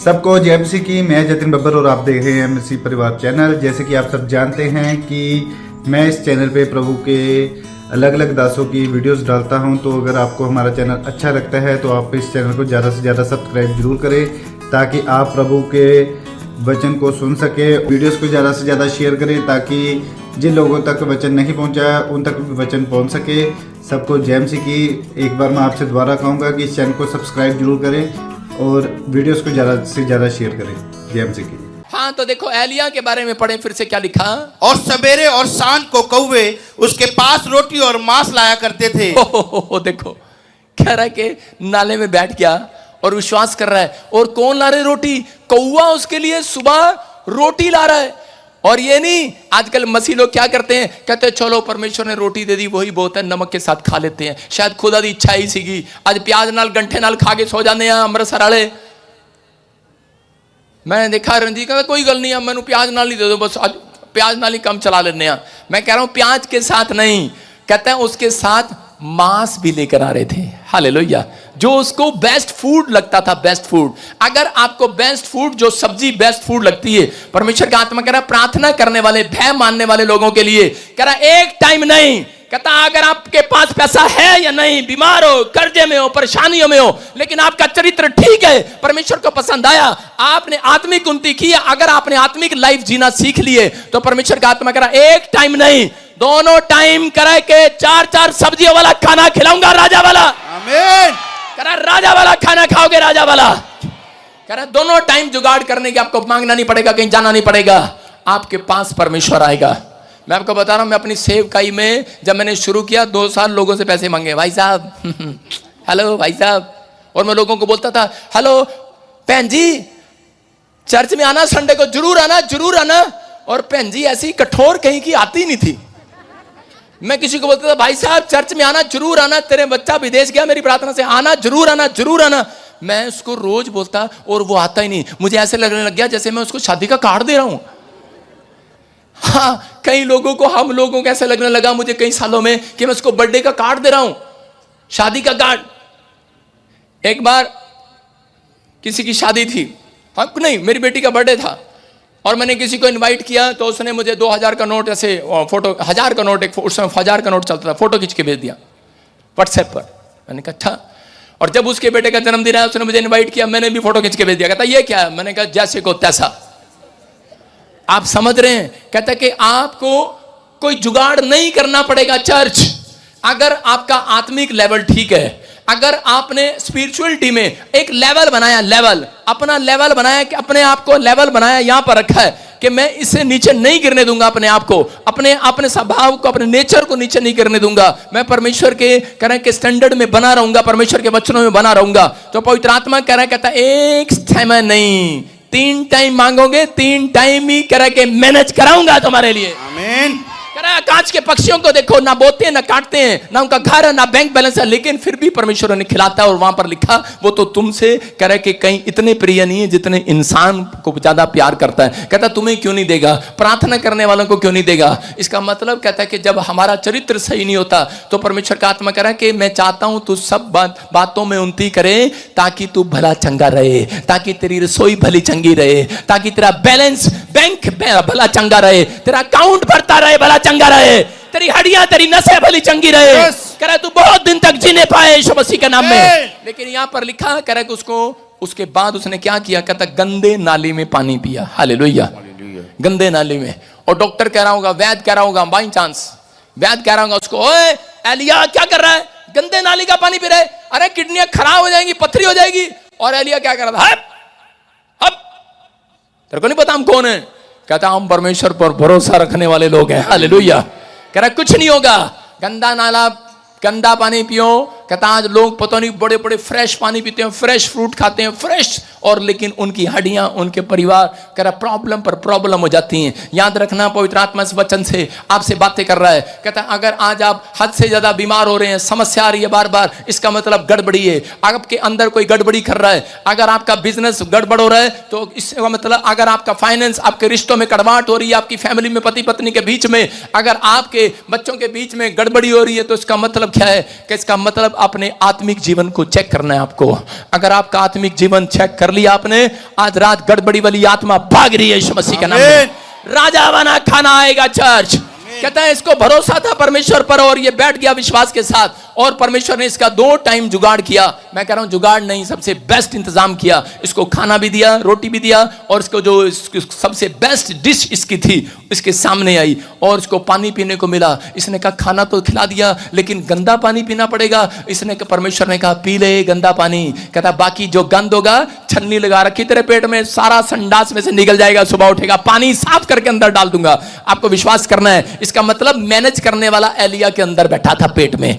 सबको जय मसीह की। मैं जतिन बब्बर और आप देख रहे हैं मसीह परिवार चैनल। जैसे कि आप सब जानते हैं कि मैं इस चैनल पे प्रभु के अलग अलग दासों की वीडियोस डालता हूं, तो अगर आपको हमारा चैनल अच्छा लगता है तो आप इस चैनल को ज़्यादा से ज़्यादा सब्सक्राइब जरूर करें, ताकि आप प्रभु के वचन को सुन सके। वीडियोस को ज़्यादा से ज़्यादा शेयर करें ताकि जिन लोगों तक वचन नहीं पहुंचा उन तक भी वचन पहुंच सके। सबको जय मसीह की। एक बार मैं आपसे दोबारा कहूँगा कि इस चैनल को सब्सक्राइब जरूर करें और वीडियोस को ज़्यादा से ज़्यादा शेयर करें। जय मसीह की। हाँ, तो देखो एलिया के बारे में पढ़े फिर से क्या लिखा। और सवेरे और सांझ को कौवे उसके पास रोटी और मांस लाया करते थे। देखो कह रहा है कि नाले में बैठ गया और विश्वास कर रहा है। और कौन ला रहे रोटी? कौवा उसके लिए सुबह रोटी ला रहा है। और ये नहीं, आजकल मसीह लोग क्या करते हैं, कहते हैं चलो परमेश्वर ने रोटी दे दी वही बहुत है, नमक के साथ खा लेते हैं। शायद खुदा दी इच्छा ही सीगी, आज प्याज नाल गंठे नाल खा के सो जाने अमृतसर वाले। मैंने देखा रंजीत कहता कोई गल नहीं है, मैंने प्याज नाल ही दे दो, बस आज प्याज नाल ही कम चला लेने। मैं कह रहा हूं प्याज के साथ नहीं, कहते हैं उसके साथ मांस भी लेकर आ रहे थे। हालेलुया। जो उसको बेस्ट फूड लगता था, बेस्ट फूड। अगर आपको बेस्ट फूड, जो सब्जी बेस्ट फूड लगती है, परमेश्वर का आत्मा कह रहा प्रार्थना करने वाले, भय मानने वाले लोगों के लिए कह रहा एक टाइम नहीं, कहता अगर आपके पास पैसा है या नहीं, बीमार हो, कर्जे में हो, परेशानियों में हो, लेकिन आपका चरित्र ठीक है, परमेश्वर को पसंद आया, आपने आत्मिक उन्नति की, अगर आपने आत्मिक लाइफ जीना सीख लिए, तो परमेश्वर का आत्मा कह रहा एक टाइम नहीं, दोनों टाइम करे के 4-4 सब्जियों वाला खाना खिलाऊंगा, राजा वाला। आमीन। कह रहा राजा वाला खाना खाओगे, राजा वाला। कह रहा दोनों टाइम जुगाड़ करने की आपको मांगना नहीं पड़ेगा, कहीं जाना नहीं पड़ेगा, आपके पास परमेश्वर आएगा। मैं आपको बता रहा हूं, मैं अपनी सेवकाई में जब मैंने शुरू किया 2 साल लोगों से पैसे मांगे, भाई साहब हेलो भाई साहब। और मैं लोगों को बोलता था हेलो बहन जी चर्च में आना, संडे को जरूर आना, जरूर आना। और बहन जी ऐसी कठोर कहीं की आती नहीं थी। मैं किसी को बोलता था भाई साहब चर्च में आना, जरूर आना, तेरे बच्चा विदेश गया मेरी प्रार्थना से, आना जरूर आना, जरूर आना। मैं उसको रोज बोलता और वो आता ही नहीं। मुझे ऐसे लगने लग गया जैसे मैं उसको शादी का कार्ड दे रहा हूं। हाँ, कई लोगों को, हम लोगों को ऐसा लगने लगा मुझे कई सालों में कि मैं उसको बर्थडे का कार्ड दे रहा हूं, शादी का कार्ड। एक बार किसी की शादी थी, हाँ नहीं मेरी बेटी का बर्थडे था, और मैंने किसी को इनवाइट किया, तो उसने मुझे 2000 का नोट, ऐसे फोटो 1000 का नोट, एक उस समय 1000 का नोट चलता था, फोटो खींच के भेज दिया व्हाट्सएप पर। मैंने कहा अच्छा। और जब उसके बेटे का जन्मदिन आया, उसने मुझे इनवाइट किया, मैंने भी फोटो खींच के भेज दिया। कहता ये क्या है? मैंने कहा जैसे को तैसा। आप समझ रहे हैं? कहता कि आपको कोई जुगाड़ नहीं करना पड़ेगा। चर्च, अगर आपका आत्मिक लेवल ठीक है, अगर आपने स्पिरिचुअलिटी में एक लेवल बनाया, लेवल अपना लेवल बनाया, कि अपने आप को लेवल बनाया, यहां पर रखा है कि मैं इससे नीचे नहीं गिरने दूंगा, अपने आप को, अपने स्वभाव को, अपने नेचर को नीचे नहीं गिरने दूंगा, मैं परमेश्वर के कह रहे के स्टैंडर्ड में बना रहूंगा, परमेश्वर के वचनों में बना रहूंगा। तो पवित्र आत्मा कह रहा है, कहता एक समय नहीं, 3 टाइम मांगोगे, 3 टाइम ही कह रहा के मैनेज कराऊंगा तुम्हारे लिए। आमीन। कह रहा कांच के पक्षियों को देखो, ना बोते हैं ना काटते हैं, ना उनका घर है ना बैंक बैलेंस है, लेकिन फिर भी परमेश्वर ने खिलाता है। और वहां पर लिखा वो तो तुमसे कह रहा कि कहीं इतने प्रिय नहीं है जितने इंसान को ज्यादा प्यार करता है। कहता तुम्हें क्यों नहीं देगा? प्रार्थना करने वालों को क्यों नहीं देगा? इसका मतलब कहता है कि जब हमारा चरित्र सही नहीं होता, तो परमेश्वर का आत्मा कह रहा है कि मैं चाहता हूं तू सब बातों में उन्नति करे, ताकि तू भला चंगा रहे, ताकि तेरी रसोई भली चंगी रहे, ताकि तेरा बैलेंस बैंक भला चंगा रहे, तेरा अकाउंट भरता रहे, भला चंगा रहे, तेरी हड्डियां, तेरी नसें भली चंगी रहे। कह रहा तू बहुत दिन तक जीने पाए यीशु मसीह के नाम में। लेकिन यहां पर लिखा, कह रहा कि उसको, उसके बाद उसने क्या किया? कहता गंदे नाली में पानी पिया। हालेलुया। गंदे नाली में। और डॉक्टर कह रहा होगा, वैद्य कह रहा होगा, बाई चांस वैद्य कह रहा होगा उसको, ओए एलिया क्या कर रहा है? गंदे नाली का पानी पी रहा है, अरे किडनियां खराब हो जाएंगी, पथरी हो जाएगी। और एलिया क्या कर रहा था? तेरे को नहीं पता हम कौन है? कहता हम परमेश्वर पर भरोसा रखने वाले लोग हैं। हालेलुया। कह रहा कुछ नहीं होगा, गंदा नाला, गंदा पानी पियो। कहता आज लोग पता नहीं बड़े बड़े फ्रेश पानी पीते हैं, फ्रेश फ्रूट खाते हैं, फ्रेश, और लेकिन उनकी हड्डियां, उनके परिवार कह रहा प्रॉब्लम पर प्रॉब्लम हो जाती हैं। याद रखना, पवित्र आत्मा इस वचन से आपसे बातें कर रहा है। कहता अगर आज आप हद से ज्यादा बीमार हो रहे हैं, समस्या आ रही है बार बार, इसका मतलब गड़बड़ी है, आपके अंदर कोई गड़बड़ी कर रहा है। अगर आपका बिजनेस गड़बड़ हो रहा है, तो इसका मतलब अगर आपका फाइनेंस, आपके रिश्तों में कड़वाहट हो रही है, आपकी फैमिली में पति पत्नी के बीच में, अगर आपके बच्चों के बीच में गड़बड़ी हो रही है, तो इसका मतलब क्या है? कि इसका मतलब मतलब अपने आत्मिक जीवन को चेक करना है आपको। अगर आपका आत्मिक जीवन चेक कर लिया आपने, आज रात गड़बड़ी वाली आत्मा भाग रही है यीशु मसीह के नाम में। राजा बना खाना आएगा चर्च। कहता है इसको भरोसा था परमेश्वर पर और ये बैठ गया विश्वास के साथ, और परमेश्वर ने इसका 2 टाइम जुगाड़ किया। मैं कह रहा हूं जुगाड़ नहीं, सबसे बेस्ट इंतजाम किया। इसको खाना भी दिया, रोटी भी दिया, और इसको जो सबसे बेस्ट डिश इसकी थी इसके सामने आई, और इसको पानी पीने को मिला। इसने कहा खाना तो खिला दिया लेकिन गंदा पानी पीना पड़ेगा। इसने परमेश्वर ने कहा पी ले गंदा पानी। कहता बाकी जो गंद होगा छन्नी लगा रखी तेरे पेट में, सारा संडास में से निकल जाएगा, सुबह उठेगा पानी साफ करके अंदर डाल दूंगा। आपको विश्वास करना है। इसका मतलब मैनेज करने वाला एलिया के अंदर बैठा था पेट में।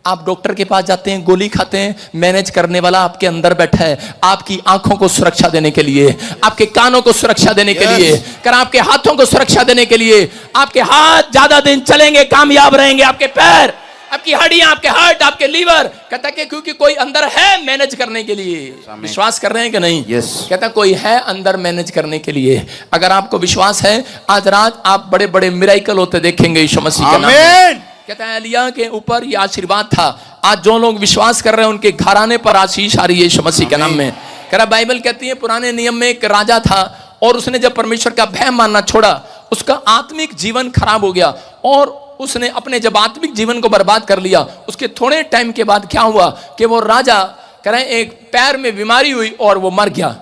आप डॉक्टर के पास जाते हैं, गोली खाते हैं, मैनेज करने वाला आपके अंदर बैठा है, आपकी आंखों को सुरक्षा देने के लिए, आपके कानों को सुरक्षा देने के लिए, कर आपके हाथों को सुरक्षा देने के लिए। आपके हाथ ज्यादा दिन चलेंगे, कामयाब रहेंगे, आपके पैर, आपकी हड्डियां, आपके हार्ट, आपके लीवर। कहता कि क्योंकि कोई अंदर है मैनेज करने के लिए। विश्वास कर रहे हैं कि नहीं? कहता कोई है अंदर मैनेज करने के लिए। अगर आपको विश्वास है, आज रात आप बड़े बड़े मिरेकल होते देखेंगे यीशु मसीह के नाम में। कहता है एलिया के ऊपर यह आशीर्वाद था। आज जो लोग विश्वास कर रहे हैं उनके घराने पर आशीष आ रही है यीशु मसीह के नाम में। कह रहा बाइबल कहती है पुराने नियम में एक राजा था, और उसने जब परमेश्वर का भय मानना छोड़ा, उसका आत्मिक जीवन खराब हो गया, और उसने अपने जब आत्मिक जीवन को बर्बाद कर लिया, उसके थोड़े टाइम के बाद क्या हुआ कि वो राजा कह रहे एक पैर में बीमारी हुई और वो मर गया।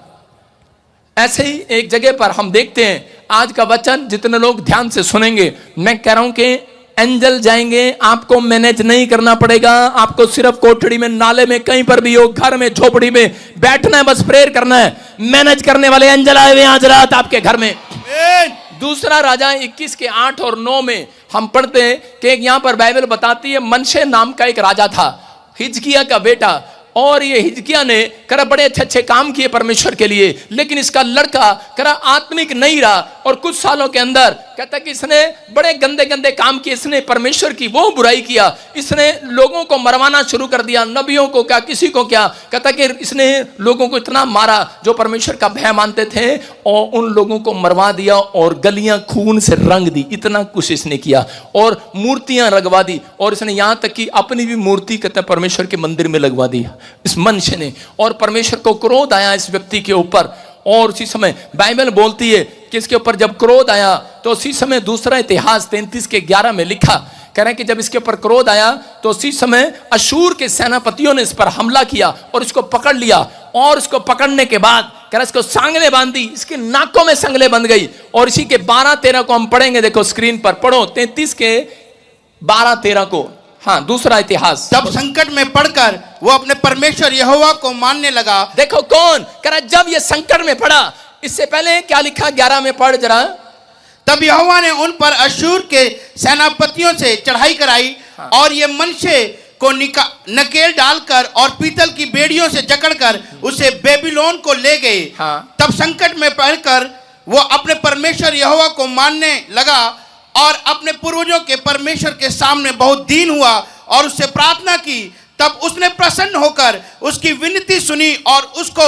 ऐसे ही एक जगह पर हम देखते हैं, आज का वचन जितने लोग ध्यान से सुनेंगे, मैं कह रहा हूं कि एंजल जाएंगे, आपको मैनेज नहीं करना पड़ेगा। आपको सिर्फ कोठड़ी में, नाले में, कहीं पर भी हो, घर में, झोपड़ी में बैठना है, बस प्रेयर करना है। मैनेज करने वाले एंजल आए हुए आज रात आपके घर में। दूसरा राजा 21 के 8 और 9 में हम पढ़ते हैं कि यहां पर बाइबल बताती है मनशे नाम का एक राजा था, हिजकिया का बेटा। और ये हिजकिया ने करा बड़े अच्छे अच्छे काम किए परमेश्वर के लिए, लेकिन इसका लड़का करा आत्मिक नहीं रहा, और कुछ सालों के अंदर कहता कि इसने बड़े गंदे गंदे काम किए। इसने परमेश्वर की वो बुराई किया, इसने लोगों को मरवाना शुरू कर दिया, नबियों को क्या, किसी को क्या। कहता कि इसने लोगों को इतना मारा जो परमेश्वर का भय मानते थे, और उन लोगों को मरवा दिया, और गलियां खून से रंग दी। इतना कुछ इसने किया, और मूर्तियां लगवा दी, और इसने यहां तक कि अपनी भी मूर्ति कहता परमेश्वर के मंदिर में लगवा दी इस मनुष्य ने। और परमेश्वर को क्रोध आया इस व्यक्ति के ऊपर, और उसी समय बाइबल बोलती है कि इसके ऊपर जब क्रोध आया तो उसी समय दूसरा इतिहास 33 के 11 में लिखा, कह रहे हैं कि जब इसके ऊपर क्रोध आया तो उसी समय अशूर के सेनापतियों ने इस पर हमला किया और इसको पकड़ लिया। और इसको पकड़ने के बाद कह रहे इसको सांगले बांधी, इसके नाकों में सांगले बंध गई। और इसी के 12-13 को हम पढ़ेंगे, देखो स्क्रीन पर पढ़ो, 33 के 12-13 को। हाँ, दूसरा इतिहास। तब संकट में पड़कर वो अपने परमेश्वर यहोवा को मानने लगा। देखो कौन कह रहा जब ये संकट में पड़ा, इससे पहले क्या लिखा 11 में पढ़ जरा। तब यहोवा ने उन पर अशूर के सेनापतियों से चढ़ाई कराई, हाँ। और ये मनशे को नकेल डालकर और पीतल की बेड़ियों से जकड़कर उसे बेबीलोन को ले गए। हाँ। तब संकट में पड़कर वो अपने परमेश्वर यहोवा को मानने लगा, और अपने पूर्वजों के परमेश्वर के सामने बहुत दीन हुआ और उससे प्रार्थना की। तब उसने प्रसन्न होकर उसकी विनती सुनी और उसको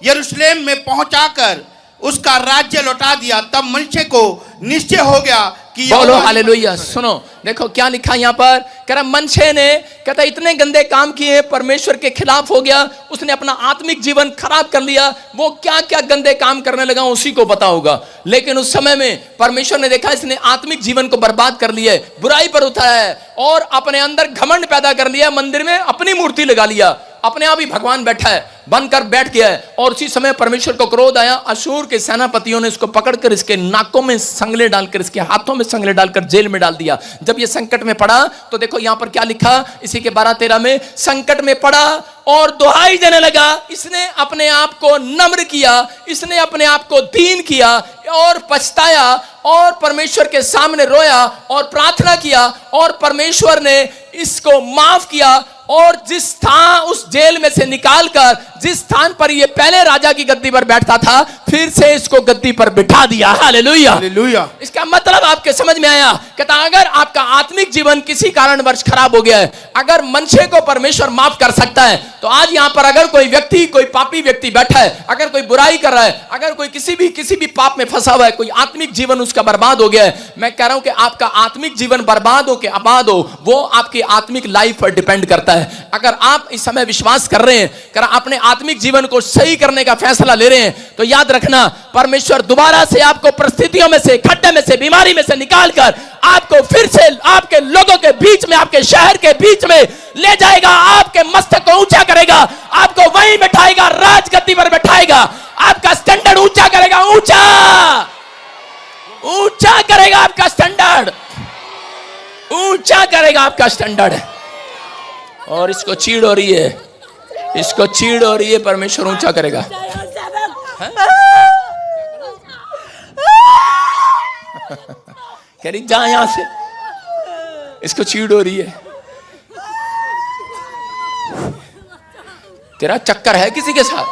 यरूशलेम में पहुंचाकर उसका राज्य लौटा दिया। तब मनशे को निश्चय हो गया कि बोलो हालेलुया। सुनो देखो क्या लिखा यहाँ पर, कह रहा मनशे ने कहता इतने गंदे काम किए, परमेश्वर के खिलाफ हो गया, उसने अपना आत्मिक जीवन खराब कर लिया। वो क्या क्या गंदे काम करने लगा उसी को पता होगा, लेकिन उस समय में परमेश्वर ने देखा इसने आत्मिक जीवन को बर्बाद कर लिया है, बुराई पर उठाया है, और अपने अंदर घमंड पैदा कर लिया, मंदिर में अपनी मूर्ति लगा लिया, अपने आप ही भगवान बैठा है, बनकर बैठ गया है। और उसी समय परमेश्वर को क्रोध आया, अशूर के सेनापतियों ने इसको पकड़कर इसके नाकों में संगले डालकर, इसके हाथों में संगले डालकर जेल में डाल दिया। जब ये संकट में पड़ा तो देखो यहां पर क्या लिखा, इसी के 12-13 में, संकट में पड़ा और दुहाई देने लगा। इसने अपने आप को नम्र किया, इसने अपने आप को दीन किया और पछताया, और परमेश्वर के सामने रोया और प्रार्थना किया, और परमेश्वर ने इसको माफ किया, और जिस था उस जेल में से निकालकर जिस स्थान पर ये पहले राजा की गद्दी पर बैठता था, फिर से इसको गद्दी पर बिठा दिया। हालेलुया। हालेलुया। इसका मतलब आपके समझ में आया? कहता अगर आपका आत्मिक जीवन किसी कारणवश खराब हो गया है, अगर मनुष्य को परमेश्वर माफ कर सकता है, तो आज यहां पर अगर कोई व्यक्ति, कोई पापी व्यक्ति बैठा है, अगर कोई बुराई कर रहा है, अगर कोई किसी भी पाप में फंसा हुआ है, कोई आत्मिक जीवन उसका बर्बाद हो गया है, मैं कह रहा हूं कि आपका आत्मिक जीवन बर्बाद हो के आबाद हो, वो आपकी आत्मिक लाइफ पर डिपेंड करता है। अगर आप इस समय विश्वास कर रहे हैं, अगर अपने आत्मिक जीवन को सही करने का फैसला ले रहे हैं, तो याद रखना परमेश्वर दोबारा से आपको परिस्थितियों में से, खड्डे में से, बीमारी में से निकालकर आपको फिर से आपके लोगों के बीच में, आपके शहर के बीच में ले जाएगा, आपके मस्तक को ऊंचा करेगा, आपको वहीं बैठाएगा, राजगद्दी पर बैठाएगा, आपका स्टैंडर्ड ऊंचा करेगा, ऊंचा करेगा आपका स्टैंडर्ड, ऊंचा करेगा आपका स्टैंडर्ड। और इसको चीड़ हो रही है, इसको चीड़ हो रही है, परमेश्वर ऊंचा करेगा। कह रही जा यहां से, इसको चीड़ हो रही है। तेरा चक्कर है किसी के साथ?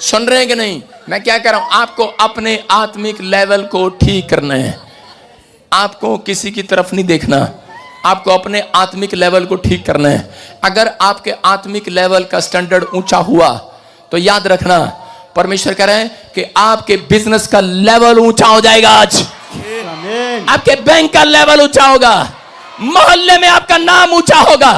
सुन रहे हैं कि नहीं? मैं क्या कह रहा हूं, आपको अपने आत्मिक लेवल को ठीक करना है, आपको किसी की तरफ नहीं देखना, आपको अपने आत्मिक लेवल को ठीक करना है। अगर आपके आत्मिक लेवल का स्टैंडर्ड ऊंचा हुआ, तो याद रखना परमेश्वर कह रहे हैं कि आपके बिजनेस का लेवल ऊंचा हो जाएगा। आज आपके बैंक का लेवल ऊंचा होगा, मोहल्ले में आपका नाम ऊंचा होगा।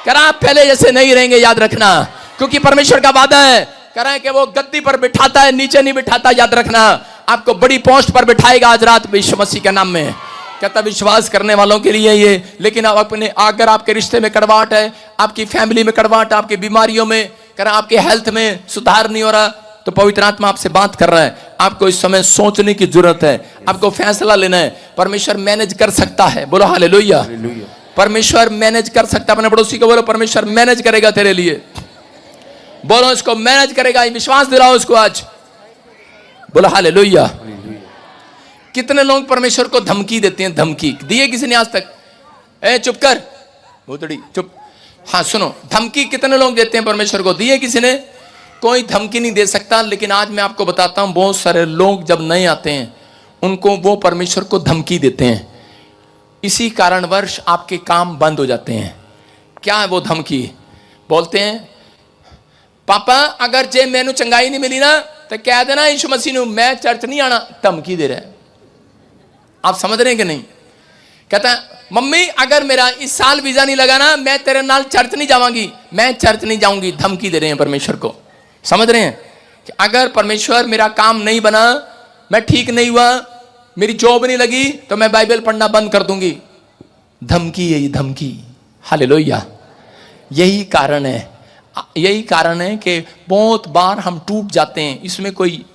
कह रहा आप पहले जैसे नहीं रहेंगे, याद रखना, क्योंकि परमेश्वर का वादा है, कह रहा है कि वो गद्दी पर बिठाता है, नीचे नहीं बिठाता। याद रखना आपको बड़ी पोस्ट पर बिठाएगा आज रात यीशु मसीह के नाम में। कहता विश्वास करने वालों के लिए ये, लेकिन आप अपने, अगर आपके रिश्ते में कड़वाहट है, आपकी फैमिली में कड़वाहट, आपकी बीमारियों में, कह रहा आपके हेल्थ में सुधार नहीं हो रहा, तो पवित्र आत्मा आपसे बात कर रहा है, आपको इस समय सोचने की जरूरत है, आपको फैसला लेना है। परमेश्वर मैनेज कर सकता है, बोलो हालेलुया। परमेश्वर मैनेज कर सकता है। अपने पड़ोसी को बोलो परमेश्वर मैनेज करेगा तेरे लिए, बोलो इसको मैनेज करेगा, विश्वास दिलाओ उसको आज, बोलो हालेलुया। कितने लोग परमेश्वर को धमकी देते हैं? धमकी दिए किसी ने आज तक? ए चुप कर, भूतड़ी चुप। हाँ सुनो, धमकी कितने लोग देते हैं परमेश्वर को? दिए किसी ने? कोई धमकी नहीं दे सकता। लेकिन आज मैं आपको बताता हूं, बहुत सारे लोग जब नए आते हैं, उनको वो परमेश्वर को धमकी देते हैं, इसी कारणवश आपके काम बंद हो जाते हैं। क्या है वो धमकी? बोलते हैं पापा अगर जे मैनू चंगाई नहीं मिली ना, तो कह देना यीशु मसीह नू मैं चर्च नहीं आना। धमकी दे रहा है, आप समझ रहे हैं कि नहीं? कहता है मम्मी अगर मेरा इस साल वीजा नहीं लगा ना, मैं तेरे नाल चर्च नहीं जाऊंगी, मैं चर्च नहीं जाऊंगी। धमकी दे रहे हैं परमेश्वर को। समझ रहे हैं कि अगर परमेश्वर मेरा काम नहीं बना, मैं ठीक नहीं हुआ, मेरी जॉब नहीं लगी, तो मैं बाइबल पढ़ना बंद कर दूंगी। धमकी है ये, धमकी। हालेलुया। यही कारण है कि बहुत बार हम टूट जाते हैं। इसमें कोई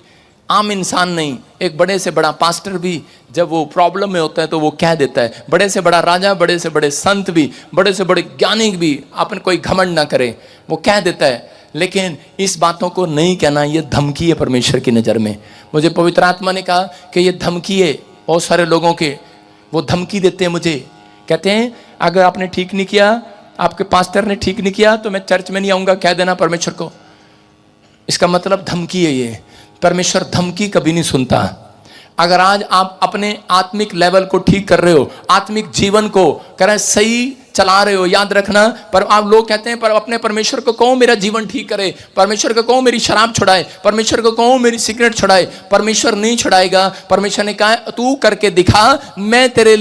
आम इंसान नहीं, एक बड़े से बड़ा पास्टर भी जब वो प्रॉब्लम में होता है तो वो कह देता है, बड़े से बड़ा राजा, बड़े से बड़े संत भी, बड़े से बड़े ज्ञानी भी, अपन कोई घमंड ना करे, वो कह देता है। लेकिन इस बातों को नहीं कहना, ये धमकी है परमेश्वर की नज़र में। मुझे पवित्र आत्मा ने कहा कि ये धमकी है बहुत सारे लोगों के, वो धमकी देते हैं मुझे, कहते हैं अगर आपने ठीक नहीं किया, आपके पास्टर ने ठीक नहीं किया, तो मैं चर्च में नहीं आऊँगा, कह देना परमेश्वर को। इसका मतलब धमकी है ये। परमेश्वर धमकी कभी नहीं सुनता। अगर आज आप अपने आत्मिक लेवल को ठीक कर रहे हो, आत्मिक जीवन को करें सही चला रहे हो, याद रखना। पर आप लोग कहते हैं पर अपने परमेश्वर को कहो मेरा जीवन ठीक करे, परमेश्वर को कहो मेरी शराब छुड़ाए, परमेश्वर को कहो मेरी सिगरेट छुड़ाए। परमेश्वर नहीं छुड़ाएगा। परमेश्वर ने कहा तू करके दिखा, मैं तेरे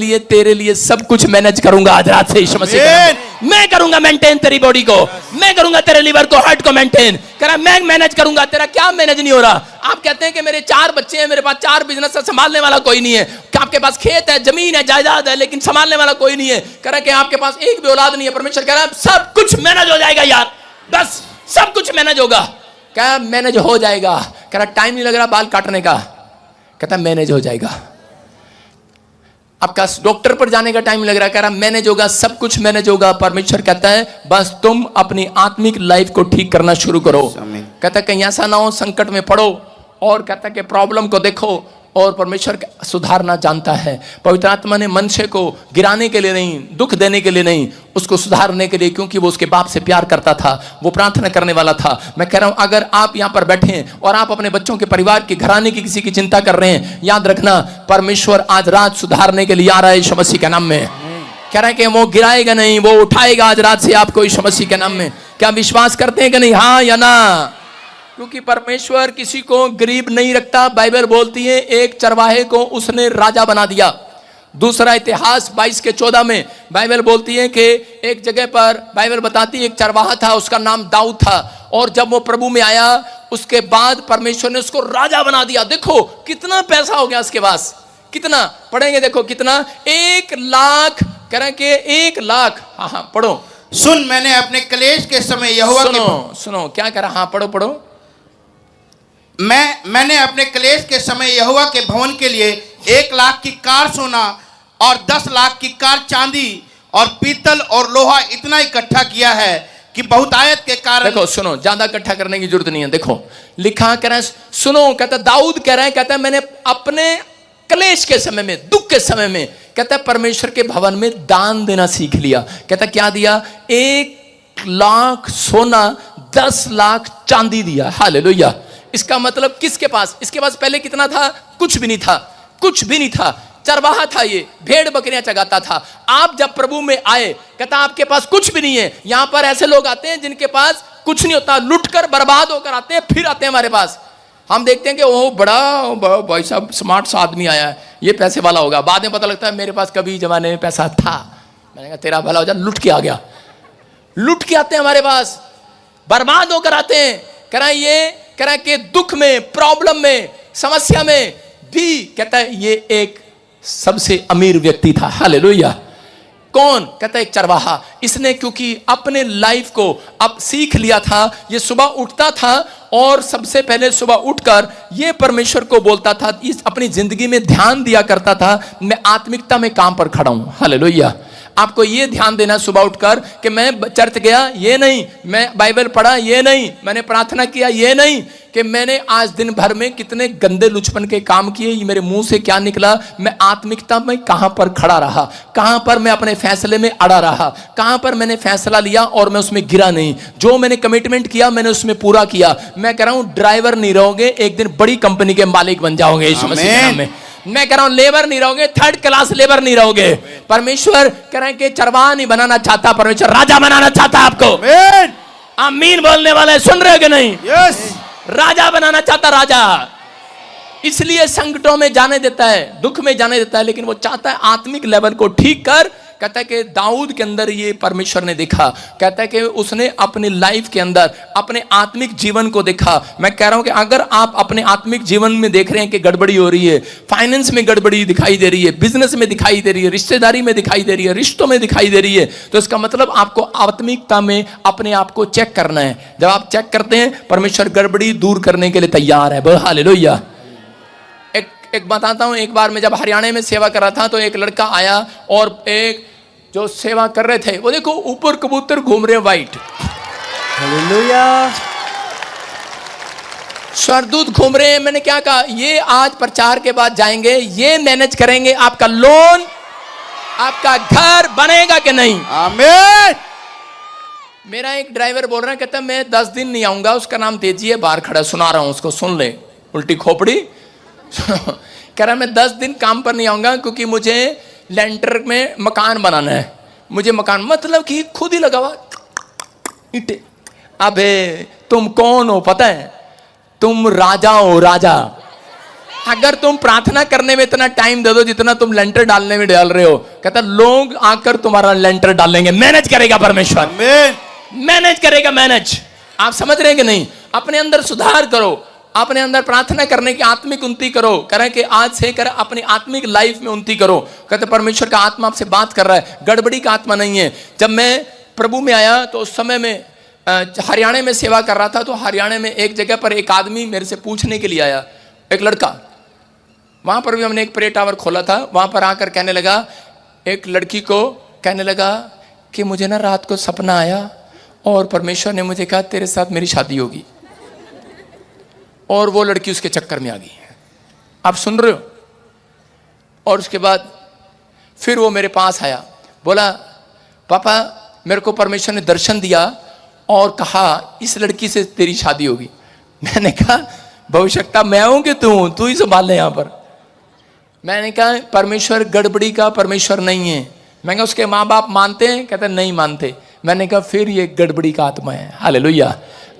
लिए सब कुछ मैनेज करूंगा। आज रात से यीशु मसीह मैं करूंगा मेंटेन तेरी बॉडी को, मैं करूंगा तेरे लिवर को, हार्ट को मेंटेन करा, मैं मैनेज करूंगा। तेरा क्या मैनेज नहीं हो रहा? आप कहते हैं कि मेरे 4 बच्चे हैं, मेरे पास 4 बिजनेस है, संभालने वाला कोई नहीं है। आपके पास खेत है, जमीन है, जायदाद है, लेकिन संभालने वाला कोई नहीं है। कह रहा कि आपके पास एक भी औलाद नहीं है। परमेश्वर कह रहा है सब कुछ मैनेज हो जाएगा यार, बस सब कुछ मैनेज होगा। क्या मैनेज हो जाएगा? कह रहा टाइम नहीं लग रहा बाल काटने का, कहता मैनेज हो जाएगा। आपका डॉक्टर पर जाने का टाइम लग रहा है, कह रहा मैनेज होगा, सब कुछ मैनेज होगा। परमेश्वर कहता है बस तुम अपनी आत्मिक लाइफ को ठीक करना शुरू करो। कहता कहीं ऐसा ना हो संकट में पड़ो, और कहता कि प्रॉब्लम को देखो और परमेश्वर सुधारना जानता है। पवित्र आत्मा ने मनुष्य को गिराने के लिए नहीं, दुख देने के लिए नहीं, उसको सुधारने के लिए, क्योंकि वो उसके बाप से प्यार करता था, वो प्रार्थना करने वाला था। मैं कह रहा हूं, अगर आप यहां पर बैठे हैं और आप अपने बच्चों के, परिवार के, घराने की किसी की चिंता कर रहे हैं, याद रखना परमेश्वर आज रात सुधारने के लिए आ रहा है यीशु मसीह के नाम में। कह रहा है कि वो गिराएगा नहीं, वो उठाएगा आज रात से आपको यीशु मसीह के नाम में। क्या विश्वास करते हैं कि नहीं, हाँ या ना? क्योंकि परमेश्वर किसी को गरीब नहीं रखता। बाइबल बोलती है एक चरवाहे को उसने राजा बना दिया। दूसरा इतिहास 22:14 में बाइबल बोलती है कि एक जगह पर बाइबल बताती है एक चरवाहा था, उसका नाम दाऊद था, और जब वो प्रभु में आया उसके बाद परमेश्वर ने उसको राजा बना दिया। देखो कितना पैसा हो गया उसके पास, कितना पढ़ेंगे, देखो कितना, 1 लाख, कह रहे कि 1 लाख, हाँ पढ़ो। सुन, मैंने अपने क्लेश के समय यहोवा के, सुनो क्या कह रहा, हाँ पढ़ो। मैंने अपने क्लेश के समय यहोवा के भवन के लिए 1 लाख की कार सोना और 10 लाख की कार चांदी और पीतल और लोहा इतना इकट्ठा किया है कि बहुतायत के कारण। देखो सुनो, ज्यादा इकट्ठा करने की जरूरत नहीं है। देखो लिखा, कह रहे सुनो, कहता दाऊद कह रहे हैं, कहता है मैंने अपने क्लेश के समय में, दुख के समय में, कहता है परमेश्वर के भवन में दान देना सीख लिया। कहता क्या दिया? 1 लाख सोना, 10 लाख चांदी दिया। हालेलुया। इसका मतलब किसके पास, इसके पास पहले कितना था? कुछ भी नहीं था, कुछ भी नहीं था। चरवाहा था, ये भेड़ बकरियां चगाता था। आप जब प्रभु में आए, कहता आपके पास कुछ भी नहीं है। यहां पर ऐसे लोग आते हैं जिनके पास कुछ नहीं होता, लुटकर बर्बाद होकर आते हैं, फिर आते हैं हमारे पास। हम देखते हैं कि वो बड़ा भाई साहब स्मार्ट सा आदमी आया है, ये पैसे वाला होगा। बाद में पता लगता है मेरे पास कभी जमाने में पैसा था। मैंने कहा तेरा भला हो जा, लुट के आ गया। लुट के आते हैं हमारे पास, बर्बाद होकर आते हैं। कह रहा है ये, कह रहा है कि दुख में, प्रॉब्लम में, समस्या में भी, कहता है ये एक सबसे अमीर व्यक्ति था। हालेलुया। कौन? कहता है एक चरवाहा। इसने क्योंकि अपने लाइफ को अब सीख लिया था। ये सुबह उठता था और सबसे पहले सुबह उठकर ये परमेश्वर को बोलता था, इस अपनी जिंदगी में ध्यान दिया करता था, मैं आत्मिकता में काम पर खड़ा हूं। हालेलुया। आपको ये ध्यान देना सुबह उठकर कि मैं चर्च गया, ये नहीं, मैं बाइबल पढ़ा, ये नहीं, मैंने प्रार्थना किया, ये नहीं, कि मैंने आज दिन भर में कितने गंदे लुचपन के काम किए, ये मेरे मुंह से क्या निकला, मैं आत्मिकता में कहां पर खड़ा रहा, कहां पर मैं अपने फैसले में अड़ा रहा, कहां पर मैंने फैसला लिया और मैं उसमें गिरा नहीं, जो मैंने कमिटमेंट किया मैंने उसमें पूरा किया। मैं कह रहा हूं ड्राइवर नहीं रहोगे, एक दिन बड़ी कंपनी के मालिक बन जाओगे यीशु मसीह के नाम में। मैं कह रहा हूं लेबर नहीं रहोगे, 3rd क्लास लेबर नहीं रहोगे। परमेश्वर कह रहे हैं कि चरवाहा नहीं बनाना चाहता, परमेश्वर राजा बनाना चाहता आपको। आमीन बोलने वाले सुन रहे हो कि नहीं? यस। राजा बनाना चाहता, राजा। इसलिए संकटों में जाने देता है, दुख में जाने देता है, लेकिन वो चाहता है आत्मिक लेवल को ठीक कर। कहता है कि दाऊद के अंदर ये परमेश्वर ने देखा। कहता है कि उसने अपनी लाइफ के अंदर अपने आत्मिक जीवन को देखा। मैं कह रहा हूं कि अगर आप अपने आत्मिक जीवन में देख रहे हैं कि गड़बड़ी हो रही है, फाइनेंस में गड़बड़ी दिखाई दे रही है, बिजनेस में दिखाई दे रही है, रिश्तेदारी में दिखाई दे रही है, रिश्तों में दिखाई दे रही है, तो इसका मतलब आपको आत्मिकता में अपने आप को चेक करना है। जब आप चेक करते हैं, परमेश्वर गड़बड़ी दूर करने के लिए तैयार है। बोल हालेलुया। एक बताता हूं, एक बार मैं जब हरियाणा में सेवा कर रहा था तो एक लड़का आया और एक जो सेवा कर रहे थे, वो देखो ऊपर कबूतर घूम रहे हैं वाइट, हालेलुया, सरदूत घूम रहे हैं। मैंने क्या कहा, ये आज प्रचार के बाद जाएंगे, ये मैनेज करेंगे आपका लोन, आपका घर बनेगा कि नहीं। आमीन। मेरा एक ड्राइवर बोल रहा है, कहता मैं 10 दिन नहीं आऊंगा, उसका नाम तेजी है, बाहर खड़ा, सुना रहा हूं उसको, सुन ले, उल्टी खोपड़ी। कह रहा मैं 10 दिन काम पर नहीं आऊंगा क्योंकि मुझे लेंटर में मकान बनाना है। मुझे मकान मतलब कि खुद ही लगा हुआ ईंटे। अबे तुम कौन हो पता है? तुम राजा हो, राजा। अगर तुम प्रार्थना करने में इतना टाइम दे दो जितना तुम लेंटर डालने में डाल रहे हो, कहता लोग आकर तुम्हारा लेंटर डालेंगे। मैनेज करेगा परमेश्वर, आमीन। मैनेज करेगा, मैनेज। आप समझ रहे हैं कि नहीं? अपने अंदर सुधार करो, अपने अंदर प्रार्थना करने की आत्मिक उन्नति करो। करें कि आज से कर अपनी आत्मिक लाइफ में उन्नति करो। कहते परमेश्वर का आत्मा आपसे बात कर रहा है, गड़बड़ी का आत्मा नहीं है। जब मैं प्रभु में आया तो उस समय में हरियाणा में सेवा कर रहा था, तो हरियाणा में एक जगह पर एक आदमी मेरे से पूछने के लिए आया, एक लड़का। वहां पर भी हमने एक प्रे टावर खोला था। वहां पर आकर कहने लगा, एक लड़की को कहने लगा कि मुझे ना रात को सपना आया और परमेश्वर ने मुझे कहा तेरे साथ मेरी शादी होगी। और वो लड़की उसके चक्कर में आ गई। आप सुन रहे हो? और उसके बाद फिर वो मेरे पास आया, बोला पापा मेरे को परमेश्वर ने दर्शन दिया और कहा इस लड़की से तेरी शादी होगी। मैंने कहा भविष्यता मैं हूं कि तू ही संभाल ले यहां पर। मैंने कहा परमेश्वर गड़बड़ी का परमेश्वर नहीं है। मैंने कहा उसके माँ बाप मानते हैं? कहते नहीं मानते। मैंने कहा फिर ये गड़बड़ी का आत्मा है। हालेलुया।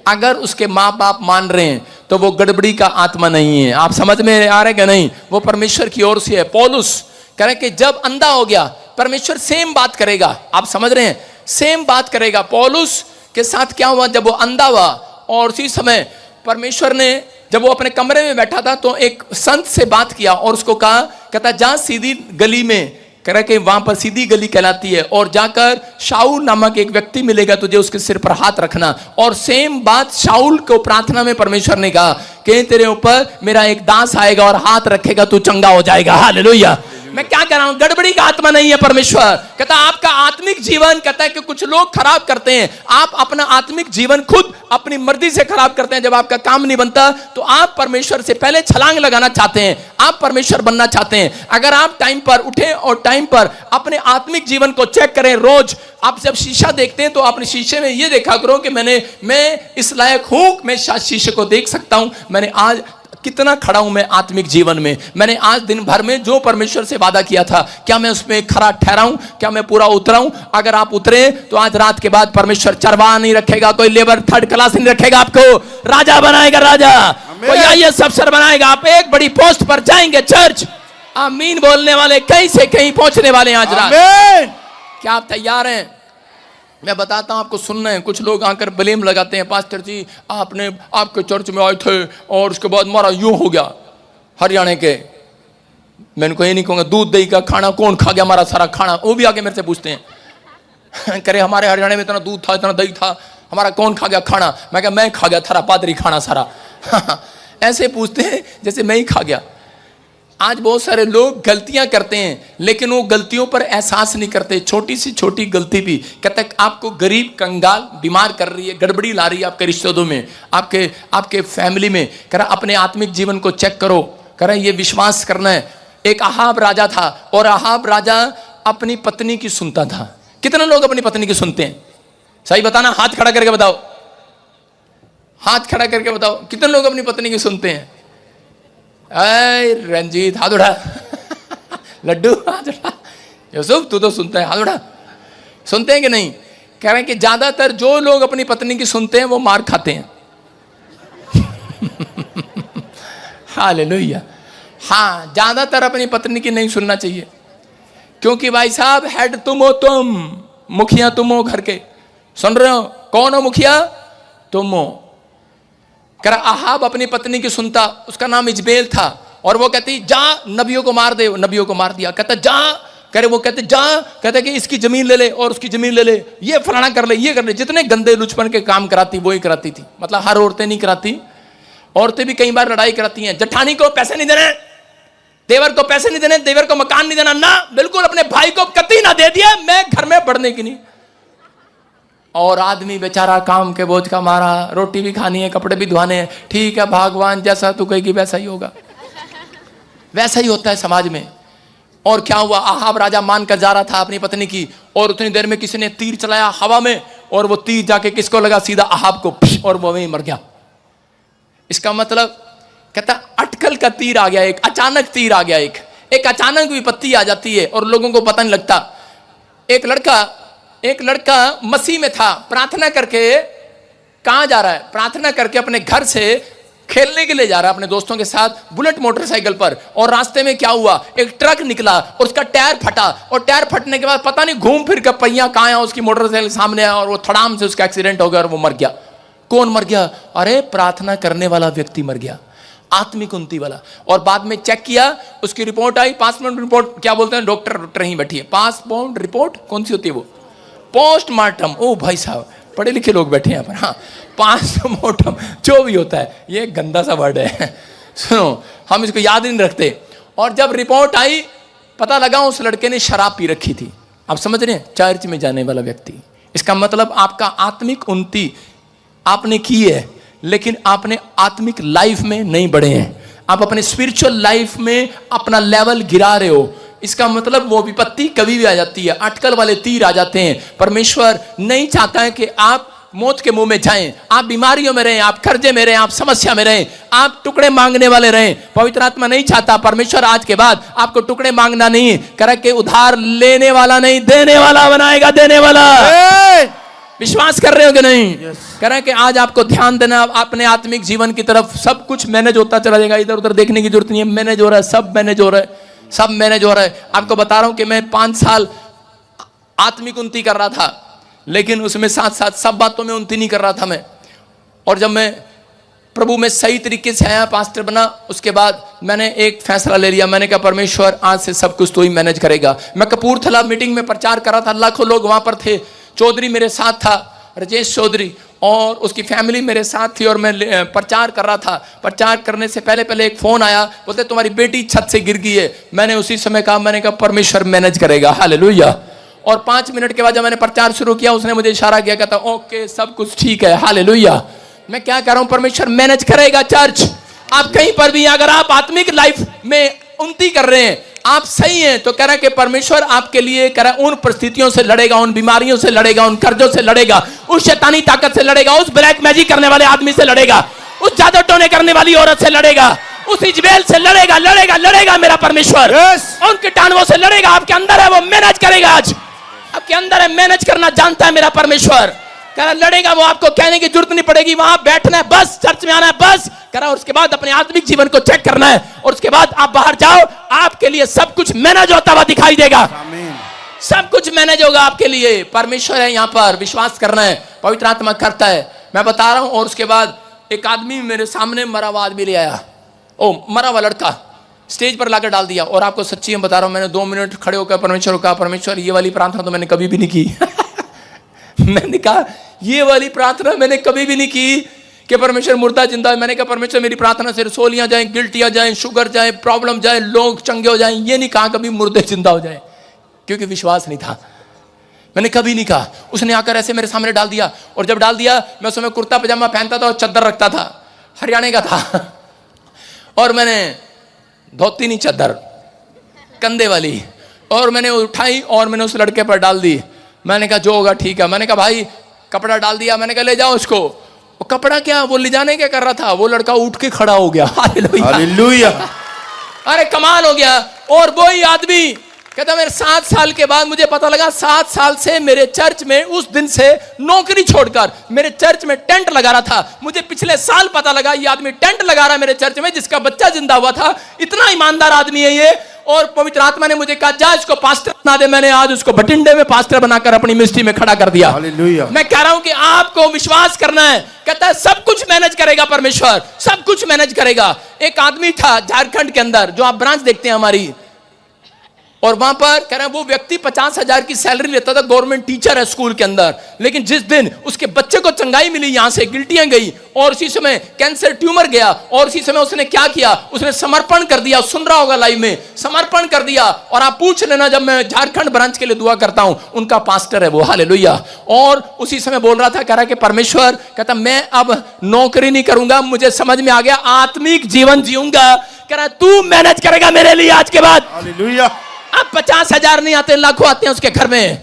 अगर उसके माँ बाप मान रहे हैं तो वो गड़बड़ी का आत्मा नहीं है। आप समझ में आ रहे कि नहीं? वो परमेश्वर की ओर से है। पौलुस कह रहे कि जब अंधा हो गया परमेश्वर सेम बात करेगा। आप समझ रहे हैं? सेम बात करेगा। पौलुस के साथ क्या हुआ? जब वो अंधा हुआ और उसी समय परमेश्वर ने, जब वो अपने कमरे में बैठा था तो एक संत से बात किया और उसको कहा, कहता जा सीधी गली में, कह रहा कि वहां पर सीधी गली कहलाती है, और जाकर शाऊल नामक एक व्यक्ति मिलेगा, तुझे उसके सिर पर हाथ रखना। और सेम बात शाऊल को प्रार्थना में परमेश्वर ने कहा कि तेरे ऊपर मेरा एक दास आएगा और हाथ रखेगा, तू चंगा हो जाएगा। हालेलुया। मैं क्या कह रहा हूं? गड़बड़ी का आत्मा नहीं है परमेश्वर। कहता आपका आत्मिक जीवन, कहता है कि कुछ लोग खराब करते हैं, आप अपना आत्मिक जीवन खुद अपनी मर्जी से खराब करते हैं। जब आपका काम नहीं बनता तो आप परमेश्वर से पहले छलांग लगाना चाहते हैं, आप परमेश्वर बनना चाहते हैं। अगर आप टाइम पर उठें और टाइम पर अपने आत्मिक जीवन को चेक करें, रोज आप जब शीशा देखते हैं तो अपने शीशे में ये देखा करो कि मैं इस लायक हूं, मैं शीशे को देख सकता हूं, मैंने आज कितना खड़ा हूं मैं आत्मिक जीवन में, मैंने आज दिन भर में जो परमेश्वर से वादा किया था क्या मैं उसमें खरा ठहरा हूं, क्या मैं पूरा उतरा हूं? अगर आप उतरे तो आज रात के बाद परमेश्वर चरवाहा नहीं रखेगा, कोई लेबर थर्ड क्लास नहीं रखेगा, आपको राजा बनाएगा। राजा कोई आईएएस अफसर बनाएगा, आप एक बड़ी पोस्ट पर जाएंगे। चर्च आमीन बोलने वाले कहीं से कहीं पहुंचने वाले हैं आज रात। क्या आप तैयार हैं? मैं बताता हूं आपको, सुनना है। कुछ लोग आकर ब्लेम लगाते हैं, पास्टर जी आपने आपके चर्च में आए थे और उसके बाद मारा यूं हो गया। हरियाणा के, मैंने को ये नहीं कहूँगा दूध दही का खाना कौन खा गया, हमारा सारा खाना, वो भी आके मेरे से पूछते हैं करे हमारे हरियाणा में इतना दूध था, इतना दही था, हमारा कौन खा गया खाना? मैं कहा मैं खा गया, थारा पादरी खाना सारा ऐसे पूछते हैं जैसे मैं ही खा गया। आज बहुत सारे लोग गलतियां करते हैं लेकिन वो गलतियों पर एहसास नहीं करते। छोटी सी छोटी गलती भी, कहता है आपको गरीब कंगाल बीमार कर रही है, गड़बड़ी ला रही है आपके रिश्तों में, आपके फैमिली में। कह रहा अपने आत्मिक जीवन को चेक करो, कह रहा ये विश्वास करना है। एक अहाब राजा था और अहाब राजा अपनी पत्नी की सुनता था। कितने लोग अपनी पत्नी की सुनते हैं? सही बताना, हाथ खड़ा करके बताओ, हाथ खड़ा करके बताओ कितने लोग अपनी पत्नी की सुनते हैं? रंजीत हाथ उठा लड्डू हाथ उठा, यूसुफ तू तो सुनता है, हाथ उठा। सुनते हैं कि नहीं? कह रहे हैं कि ज्यादातर जो लोग अपनी पत्नी की सुनते हैं वो मार खाते हैं हालेलुया। हाँ, ज्यादातर अपनी पत्नी की नहीं सुनना चाहिए, क्योंकि भाई साहब हेड तुम हो, तुम मुखिया तुम हो घर के। सुन रहे हो? कौन हो मुखिया? तुम हो। कह रहा अहाब अपनी पत्नी की सुनता, उसका नाम इजबेल था, और वो कहती जा नबियों को मार दे, नबियों को मार दिया। कहता जा, कह रहे वो कहते जा, कहते कि इसकी जमीन ले ले और उसकी जमीन ले ले, ये फलाना कर ले, ये कर ले। जितने गंदे लुचपन के काम कराती वो ही कराती थी। मतलब हर औरतें नहीं कराती, औरतें भी कई बार लड़ाई कराती हैं। जठानी को पैसे नहीं देने, देवर को पैसे नहीं देने, देवर को मकान नहीं देना, ना बिल्कुल अपने भाई को कतई ना दे दिया, मैं घर में बढ़ने की नहीं। और आदमी बेचारा काम के बोझ का मारा, रोटी भी खानी है, कपड़े भी धोने हैं। ठीक है भगवान जैसा तू कहेगी वैसा ही होगा। वैसा ही होता है समाज में। और क्या हुआ? अहाब राजा मान कर जा रहा था अपनी पत्नी की, और उतनी देर में किसी ने तीर चलाया हवा में, और वो तीर जाके किसको लगा? सीधा अहाब को, और वो वहीं मर गया। इसका मतलब कहता अटकल का तीर आ गया, एक अचानक तीर आ गया, एक अचानक विपत्ति आ जाती है और लोगों को पता नहीं लगता। एक लड़का मसीह में था, प्रार्थना करके कहां जा रहा है? प्रार्थना करके अपने घर से खेलने के लिए जा रहा है अपने दोस्तों के साथ बुलेट मोटरसाइकिल पर, और रास्ते में क्या हुआ? एक ट्रक निकला और उसका टायर फटा, और टायर फटने के बाद पता नहीं घूम फिर कर पहिया कहां आया, उसकी मोटरसाइकिल सामने आया और वो थड़ाम से उसका एक्सीडेंट हो गया और वो मर गया। कौन मर गया? अरे प्रार्थना करने वाला व्यक्ति मर गया, आत्मिक उन्नति वाला। और बाद में चेक किया, उसकी रिपोर्ट आई, पोस्टमार्टम रिपोर्ट, क्या बोलते हैं डॉक्टर ही बैठी है, पोस्टमार्टम रिपोर्ट कौन सी होती है वो? पोस्टमार्टम। ओ भाई साहब पढ़े लिखे लोग बैठे हैं यहाँ पर। हाँ, पोस्टमार्टम जो भी होता है, ये गंदा सा वर्ड है सुनो, हम इसको याद नहीं रखते। और जब रिपोर्ट आई पता लगा उस लड़के ने शराब पी रखी थी। आप समझ रहे हैं? चर्च में जाने वाला व्यक्ति। इसका मतलब आपका आत्मिक उन्नति आपने की है, लेकिन आपने आत्मिक लाइफ में नहीं बढ़े हैं। आप अपने स्पिरिचुअल लाइफ में अपना लेवल गिरा रहे हो। इसका मतलब वो विपत्ति कभी भी आ जाती है, अटकल वाले तीर आ जाते हैं। परमेश्वर नहीं चाहता है कि आप मौत के मुंह में जाएं, आप बीमारियों में रहें, आप कर्जे में रहें, आप समस्या में रहें, आप टुकड़े मांगने वाले रहें। पवित्र आत्मा नहीं चाहता। परमेश्वर आज के बाद आपको टुकड़े मांगना नहीं, कह के उधार लेने वाला नहीं, देने वाला बनाएगा, देने वाला। विश्वास कर रहे हो कि नहीं? कह रहे हैं कि आज आपको ध्यान देना अपने आत्मिक जीवन की तरफ। सब कुछ मैनेज होता चला जाएगा, इधर उधर देखने की जरूरत नहीं है। मैनेज हो रहा है, सब मैनेज हो रहा है, सब मैनेज हो रहा है। आपको बता रहा हूं कि मैं 5 साल आत्मिक उन्नति कर रहा था, लेकिन उसमें साथ साथ सब बातों में उन्नति नहीं कर रहा था मैं। और जब मैं प्रभु में सही तरीके से आया, पास्टर बना, उसके बाद मैंने एक फैसला ले लिया। मैंने कहा परमेश्वर आज से सब कुछ तो ही मैनेज करेगा। मैं कपूरथला मीटिंग में प्रचार कर रहा था, लाखों लोग वहां पर थे। चौधरी मेरे साथ था, राजेश चौधरी, और उसकी फैमिली मेरे साथ थी, और मैं प्रचार कर रहा था। प्रचार करने से पहले एक फोन आया, बोलते तुम्हारी बेटी छत से गिर गई है। मैंने उसी समय कहा, मैंने कहा परमेश्वर मैनेज करेगा, हालेलुया। और 5 मिनट के बाद जब मैंने प्रचार शुरू किया, उसने मुझे इशारा किया, कहता ओके सब कुछ ठीक है, हालेलुया। मैं क्या कर रहा हूं, परमेश्वर मैनेज करेगा। चर्च आप कहीं पर भी, अगर आप आत्मिक लाइफ में उन्नति कर रहे हैं, आप सही हैं, तो कह रहा है कि परमेश्वर आपके लिए कह रहा है उन परिस्थितियों से लड़ेगा, उन बीमारियों से लड़ेगा, उन कर्जों से लड़ेगा, उस शैतानी ताकत से लड़ेगा, उस ब्लैक मैजिक करने वाले आदमी से लड़ेगा, उस जादू टोने करने वाली औरत से लड़ेगा, उस इजबेल से लड़ेगा, लड़ेगा, लड़ेगा मेरा परमेश्वर। उन कीटाणुओं से लड़ेगा। आपके अंदर है, वो मैनेज करेगा। आज आपके अंदर है, मैनेज करना जानता है मेरा परमेश्वर। कह रहा लड़ेगा, वो आपको कहने की जरूरत नहीं पड़ेगी, वहां बैठना है बस, चर्च में आना है बस, कह रहा उसके बाद अपने आत्मिक जीवन को चेक करना है, और उसके बाद आप बाहर जाओ, आपके लिए सब कुछ मैनेज होता हुआ दिखाई देगा। सब कुछ मैनेज होगा आपके लिए। परमेश्वर है यहाँ पर, विश्वास करना है, पवित्र आत्मा करता है, मैं बता रहा हूं। और उसके बाद एक आदमी मेरे सामने मरा हुआ आदमी ले आया, मरा हुआ लड़का स्टेज पर लाकर डाल दिया। और आपको सच्ची में बता रहा हूं, मैंने 2 मिनट खड़े होकर परमेश्वर को कहा, परमेश्वर ये वाली प्रार्थना तो मैंने कभी भी नहीं की। मैंने कहा ये वाली प्रार्थना मैंने कभी भी नहीं की कि परमेश्वर मुर्दा जिंदा है। मैंने कहा परमेश्वर मेरी प्रार्थना से रसोलियां जाएं, गिल्टियां जाएं, शुगर जाए, प्रॉब्लम जाए, लोग चंगे हो जाएं। ये नहीं कहा कभी मुर्दे जिंदा हो जाएं, क्योंकि विश्वास नहीं था। मैंने कभी नहीं कहा। उसने आकर ऐसे मेरे सामने डाल दिया, और जब डाल दिया, मैं उस समय कुर्ता पजामा पहनता था और चद्दर रखता था, हरियाणा का था, और मैंने धोती नहीं चद्दर कंधे वाली, और मैंने उठाई और मैंने उस लड़के पर डाल दी। मैंने कहा जो होगा ठीक है। मैंने कहा भाई कपड़ा डाल दिया, मैंने कहा ले जाओ उसको। वो कपड़ा क्या, वो ले जाने क्या कर रहा था, वो लड़का उठ के खड़ा हो गया। हालेलुया, अरे कमाल हो गया। और वही आदमी कहता मेरे 7 साल के बाद मुझे पता लगा, 7 साल से मेरे चर्च में, उस दिन से नौकरी छोड़कर मेरे चर्च में टेंट लगा रहा था। मुझे पिछले साल पता लगा ये आदमी टेंट लगा रहा है मेरे चर्च में, जिसका बच्चा जिंदा हुआ था। इतना ईमानदार आदमी है ये। और पवित्र आत्मा ने मुझे कहा जा इसको पास्टर बना दे। मैंने आज उसको बठिंडे में पास्टर बनाकर अपनी मिनिस्ट्री में खड़ा कर दिया। मैं कह रहा हूं कि आपको विश्वास करना है। कहता है सब कुछ मैनेज करेगा परमेश्वर, सब कुछ मैनेज करेगा। एक आदमी था झारखंड के अंदर, जो आप ब्रांच देखते हैं हमारी, और वहां पर कह रहे हैं वो व्यक्ति 50,000 की सैलरी लेता था, गवर्नमेंट टीचर है स्कूल के अंदर। लेकिन जिस दिन उसके बच्चे को चंगाई मिली, यहां से गिल्टियां गई, और उसी समय कैंसर ट्यूमर गया, और उसी समय उसने क्या किया, उसने समर्पण कर दिया। सुन रहा होगा लाइव में, समर्पण कर दिया। और आप पूछ लेना, जब मैं झारखंड ब्रांच के लिए दुआ करता हूं, उनका पास्टर है वो, हालेलुया। और उसी समय बोल रहा था, कह रहा कि परमेश्वर, कहता मैं अब नौकरी नहीं करूंगा, मुझे समझ में आ गया, आत्मिक जीवन जीऊंगा। कह रहा तू मैनेज करेगा मेरे लिए आज के बाद। हालेलुया। अब 50,000 नहीं आते, लाखों आते हैं उसके घर में।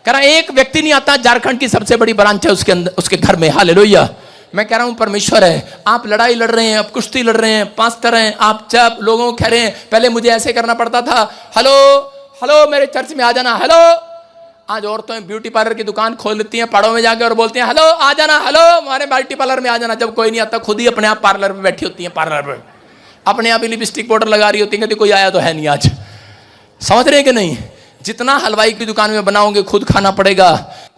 कह रहा एक व्यक्ति नहीं आता, झारखंड की सबसे बड़ी ब्रांच है उसके अंदर, उसके घर में, हालेलुया। मैं कह रहा हूं परमेश्वर है। आप लड़ाई लड़ रहे हैं, आप कुश्ती लड़ रहे हैं, पास्टर हैं आप, जब लोगों को कह रहे हैं, पहले मुझे ऐसे करना पड़ता था, हेलो हेलो मेरे चर्च में आ जाना, हेलो। आज औरतें ब्यूटी पार्लर की दुकान खोल लेती हैं पहाड़ों में जाकर, और बोलती हैं हेलो आ जाना, हेलो हमारे ब्यूटी पार्लर में आ जाना। जब कोई नहीं आता, खुद ही अपने आप पार्लर में बैठी होती है, पार्लर में अपने आप ही लिपस्टिक पाउडर लगा रही होती है, कहती कोई आया तो है नहीं आज। समझ रहे हैं कि नहीं? जितना हलवाई की दुकान में बनाओगे खुद खाना पड़ेगा।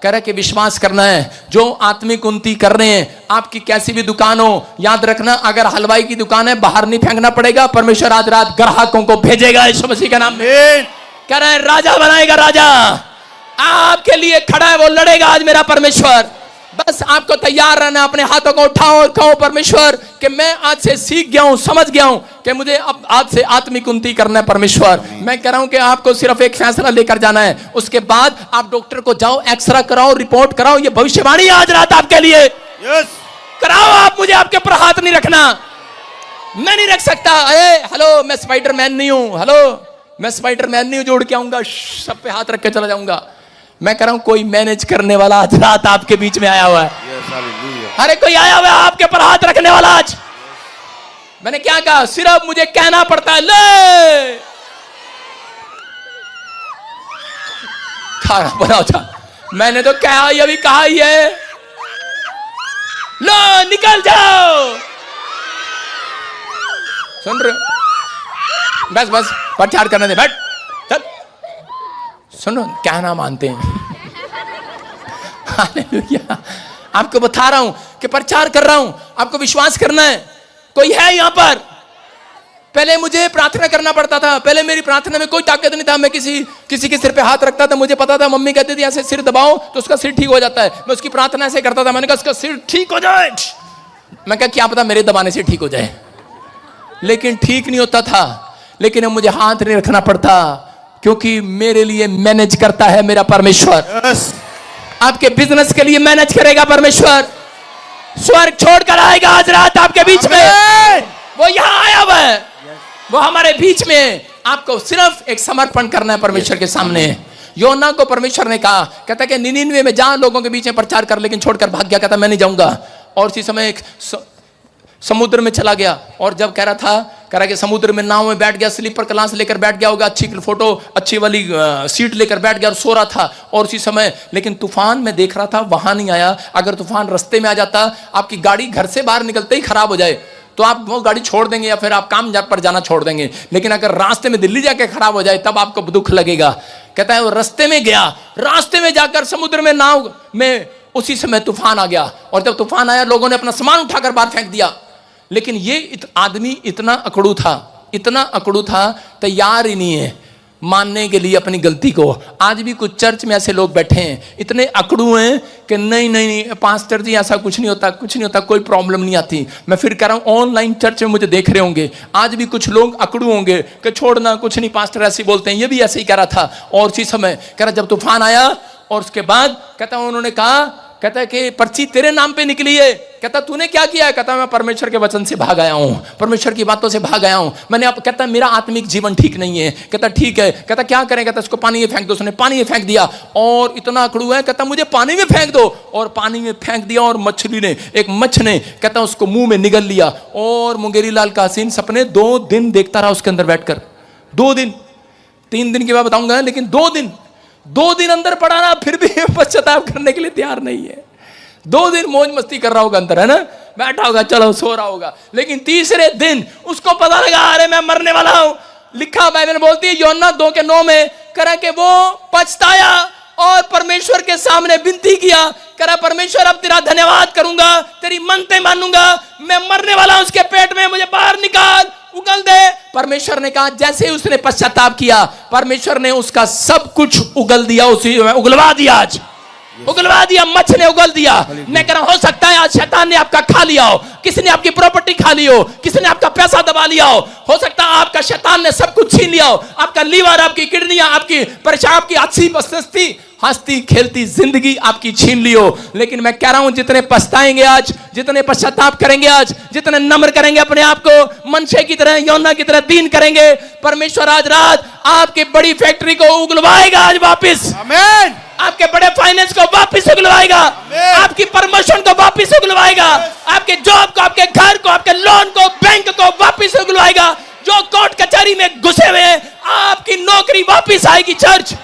कह रहे कि विश्वास करना है, जो आत्मिक उन्नति कर रहे हैं, आपकी कैसी भी दुकान हो, याद रखना अगर हलवाई की दुकान है, बाहर नहीं फेंकना पड़ेगा। परमेश्वर आज रात ग्राहकों को भेजेगा यीशु मसीह के नाम में। कह रहे हैं राजा बनाएगा, राजा आपके लिए खड़ा है, वो लड़ेगा आज मेरा परमेश्वर। बस आपको तैयार रहना, अपने हाथों को उठाओ और कहो परमेश्वर कि मैं आज से सीख गया हूं, समझ गया हूं कि मुझे अब आज से आत्मिक उन्नति करना है परमेश्वर। मैं कह रहा हूं कि आपको सिर्फ एक फैसला लेकर जाना है, उसके बाद आप डॉक्टर को जाओ, एक्सरा कराओ, रिपोर्ट कराओ। ये भविष्यवाणी आज रात आपके लिए कराओ। आप मुझे आपके ऊपर हाथ नहीं रखना, मैं नहीं रख सकता। हेलो, मैं स्पाइडरमैन नहीं हूं। हेलो, मैं स्पाइडरमैन नहीं हूं जोड़ के आऊंगा, सब पे हाथ रख के चला जाऊंगा। मैं कह रहा हूं कोई मैनेज करने वाला आज रात आपके बीच में आया हुआ है। अरे कोई आया हुआ है आपके ऊपर हाथ रखने वाला आज। मैंने क्या कहा? सिर्फ मुझे कहना पड़ता है, ले खाना बनाओ जा। मैंने तो कहा ही, अभी कहा ही है, लो निकल जाओ। सुन रहे हो? बस बस प्रचार करने दे, बैठ चल। सुनो, क्या ना मानते हैं। हालेलुया। आपको बता रहा हूं कि प्रचार कर रहा हूं, आपको विश्वास करना है। कोई है यहां पर? पहले मुझे प्रार्थना करना पड़ता था, पहले मेरी प्रार्थना में कोई ताकत नहीं था। मैं किसी के सिर पे हाथ रखता था, मुझे पता था, मम्मी कहती थी ऐसे सिर दबाओ तो उसका सिर ठीक हो जाता है। मैं उसकी प्रार्थना ऐसे करता था, मैंने कहा उसका सिर ठीक हो जाए। मैं कहा क्या पता मेरे दबाने से ठीक हो जाए, लेकिन ठीक नहीं होता था। लेकिन अब मुझे हाथ नहीं रखना पड़ता, क्योंकि मेरे लिए मैनेज करता है मेरा परमेश्वर। आपके बिजनेस के लिए मैनेज करेगा परमेश्वर। स्वर्ग छोड़कर आएगा आज रात आपके बीच में। वो यहां आया हुआ है, वो हमारे बीच में। आपको सिर्फ एक समर्पण करना है परमेश्वर के सामने। योना को परमेश्वर ने कहा, कहता कि निनिनवे में जा, लोगों के बीच में प्रचार कर, लेकिन छोड़कर भाग गया। कहता मैं नहीं जाऊंगा। और उसी समय एक समुद्र में चला गया, और जब कह रहा कि समुद्र में नाव में बैठ गया, स्लीपर क्लास लेकर बैठ गया होगा, अच्छी फोटो अच्छी वाली सीट लेकर बैठ गया और सो रहा था। और उसी समय लेकिन तूफान में देख रहा था, वहां नहीं आया। अगर तूफान रास्ते में आ जाता, आपकी गाड़ी घर से बाहर निकलते ही खराब हो जाए, तो आप वो गाड़ी छोड़ देंगे या फिर आप काम पर जाना छोड़ देंगे। लेकिन अगर रास्ते में दिल्ली जाके खराब हो जाए, तब आपको दुख लगेगा। कहता है वो रास्ते में गया, रास्ते में जाकर समुद्र में नाव में उसी समय तूफान आ गया। और जब तूफान आया, लोगों ने अपना सामान उठाकर बाहर फेंक दिया। लेकिन ये आदमी इतना अकड़ू था, तैयार ही नहीं है मानने के लिए अपनी गलती को। आज भी कुछ चर्च में ऐसे लोग बैठे हैं, इतने अकड़ू हैं कि नहीं पास्टर जी ऐसा कुछ नहीं होता, कोई प्रॉब्लम नहीं आती। मैं फिर कह रहा हूं, ऑनलाइन चर्च में मुझे देख रहे होंगे, आज भी कुछ लोग अकड़ू होंगे कि छोड़ना, कुछ नहीं, पास्टर ऐसे बोलते हैं। ये भी ऐसे ही कह रहा था। और उसी समय कह रहा जब तूफान आया, और उसके बाद कहता उन्होंने कहा, कहता है कि पर्ची तेरे नाम पे निकली है। कहता तूने क्या किया है? कहता मैं परमेश्वर के वचन से भाग आया हूं, परमेश्वर की बातों से भाग आया हूं। मैंने आप, कहता मेरा आत्मिक जीवन ठीक नहीं है। कहता ठीक है। कहता क्या करें? कहता इसको पानी में फेंक दो। उसने पानी में फेंक दिया, और इतना अकड़ू है, कहता मुझे पानी में फेंक दो। और पानी में फेंक दिया, और मछली ने, एक मच्छ ने, कहता उसको मुंह में निगल लिया। और मुंगेरी लाल का हसीन सपने 2 दिन देखता रहा उसके अंदर बैठकर। 2 दिन, 3 दिन की बात बताऊंगा, लेकिन 2 दिन अंदर पड़ा ना, फिर भी पश्चाताप करने के लिए तैयार नहीं है। 2 दिन मौज मस्ती कर रहा होगा अंदर, है ना, बैठा होगा, चलो सो रहा होगा। लेकिन तीसरे दिन उसको पता लगा, अरे मैं मरने वाला हूं। लिखा बाइबल बोलती है यूहन्ना 2:9 में, करा कि वो पछताया और परमेश्वर के सामने विनती किया, करा परमेश्वर अब तेरा धन्यवाद करूंगा, तेरी मनते मानूंगा, मैं मरने वाला हूं, उसके पेट में मुझे बाहर निकाल, उगल दे। परमेश्वर ने कहा, जैसे ही उसने पश्चाताप किया, परमेश्वर ने उसका सब कुछ उगल दिया, उसी में उगलवा दिया। आज उगलवा दिया, मच्छ ने उगल दिया। मैं कह रहा हूं, हो सकता है आज शैतान ने आपका खा लिया हो, किसी ने आपकी प्रॉपर्टी खा ली हो, किसी ने आपका पैसा दबा लिया हो सकता है आपका शैतान ने सब कुछ छीन लिया हो, आपका लीवर, आपकी किडनियां, आपकी परेशान, आपकी अच्छी हंसती खेलती जिंदगी आपकी छीन ली हो। लेकिन मैं कह रहा हूं, जितने पछताएंगे आज, जितने पश्चाताप करेंगे आज, जितने नम्र करेंगे अपने आप को, मनशे की तरह, योना की तरह दीन करेंगे, परमेश्वर आज रात आपकी बड़ी फैक्ट्री को उगलवाएगा आज वापिस। आमीन। आपके बड़े फाइनेंस को वापिस उगलवाएगा, आपकी प्रमोशन को वापिस उगलवाएगा, आपके जॉब को, आपके घर को, आपके लोन को, बैंक को वापिस उगलवाएगा। जो कोर्ट कचहरी में घुसे हुए हैं, आपकी नौकरी वापिस आएगी। चर्च